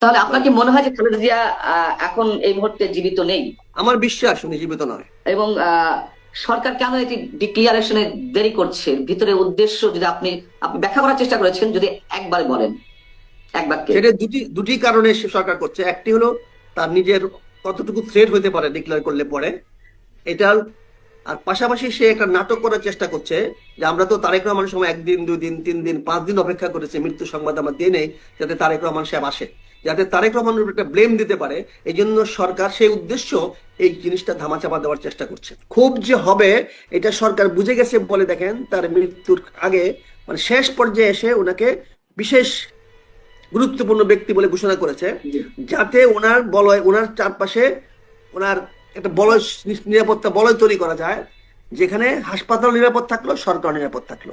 তাহলে আপনার মানে কি মনে হয় যে খালেদা জিয়া এখন এই মুহূর্তে জীবিত নেই? আমার বিশ্বাস উনি জীবিত নয়। এবং সরকার কেন এটি ডিক্লিয়ারেশনে দেরি করছে? ভিতরে উদ্দেশ্য যদি আপনি আপনি ব্যাখ্যা করার চেষ্টা করেছেন, যদি একবার বলেন, এক বাক্যে। সেটা দুটি দুটি কারণে সে সরকার করছে। একটি হলো তার নিজের কতটুকু থ্রেট হতে পারে ডিক্লেয়ার করলে পরে, এটা। আর পাশাপাশি সে একটা নাটক করার চেষ্টা করছে যে আমরা তো তারেক রহমানের সময় একদিন, 2 দিন, 3 দিন, 5 দিন অপেক্ষা করেছি মৃত্যু সংবাদ আমরা দিয়ে নেই, যাতে তারেক রহমান সাহেব আসে, যাতে তারেক রহমানের উপর একটা ব্লেম দিতে পারে। এই জন্য সরকার সেই উদ্দেশ্য এই জিনিসটা ধামাচাপা দেওয়ার চেষ্টা করছে। খুব যে হবে এটা সরকার বুঝে গেছে বলে দেখেন তার মৃত্যুর আগে, মানে শেষ পর্যায়ে এসে ওনাকে বিশেষ গুরুত্বপূর্ণ ব্যক্তি বলে ঘোষণা করেছে, জি। যাতে ওনার বলয়, ওনার চারপাশে ওনার একটা বলয়, নিরাপত্তা বলয় তৈরি করা যায়, যেখানে হাসপাতাল নিরাপদ থাকলো, সরকার নিরাপদ থাকলো।